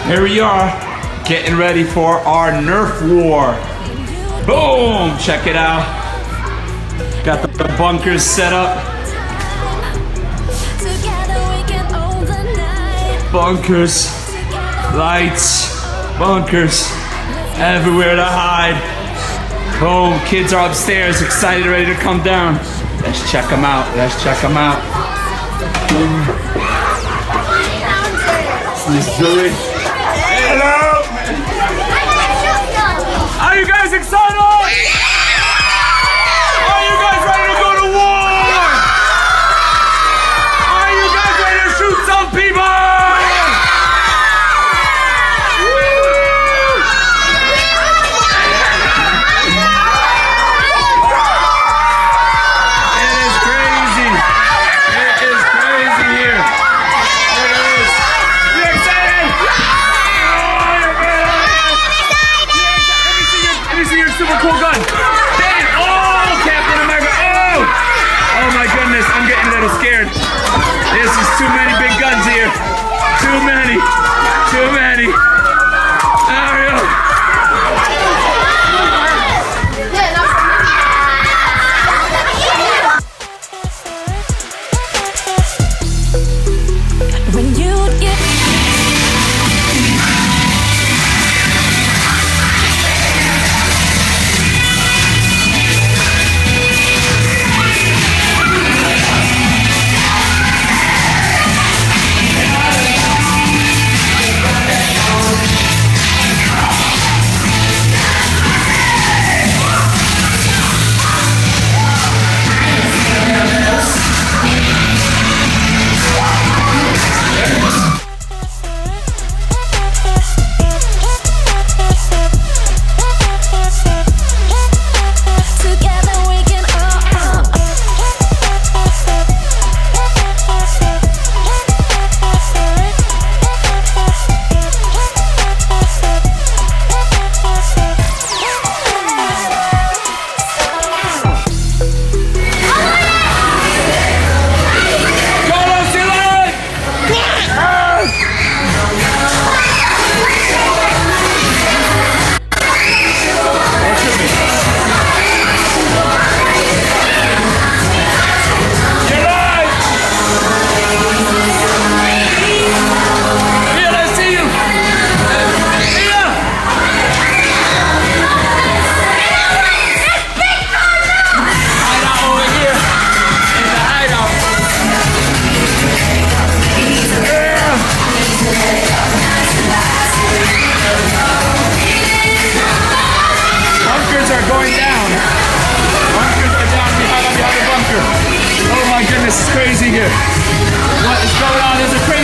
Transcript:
Here we are, getting ready for our Nerf war. Boom! Check it out. Got the bunkers set up. Bunkers, lights, bunkers, everywhere to hide. Boom, kids are upstairs, excited, ready to come down. Let's check them out, let's check them out. This is Julie. Hello! Are you guys excited? Are you guys ready to go to war? Are you guys ready to shoot some people? Super cool gun. Dang it. Oh, Captain America. Oh my goodness. I'm getting a little scared. This is too many big guns here. Too many. Too many. There we go. When you get this is crazy here. What is going on? There's a crazy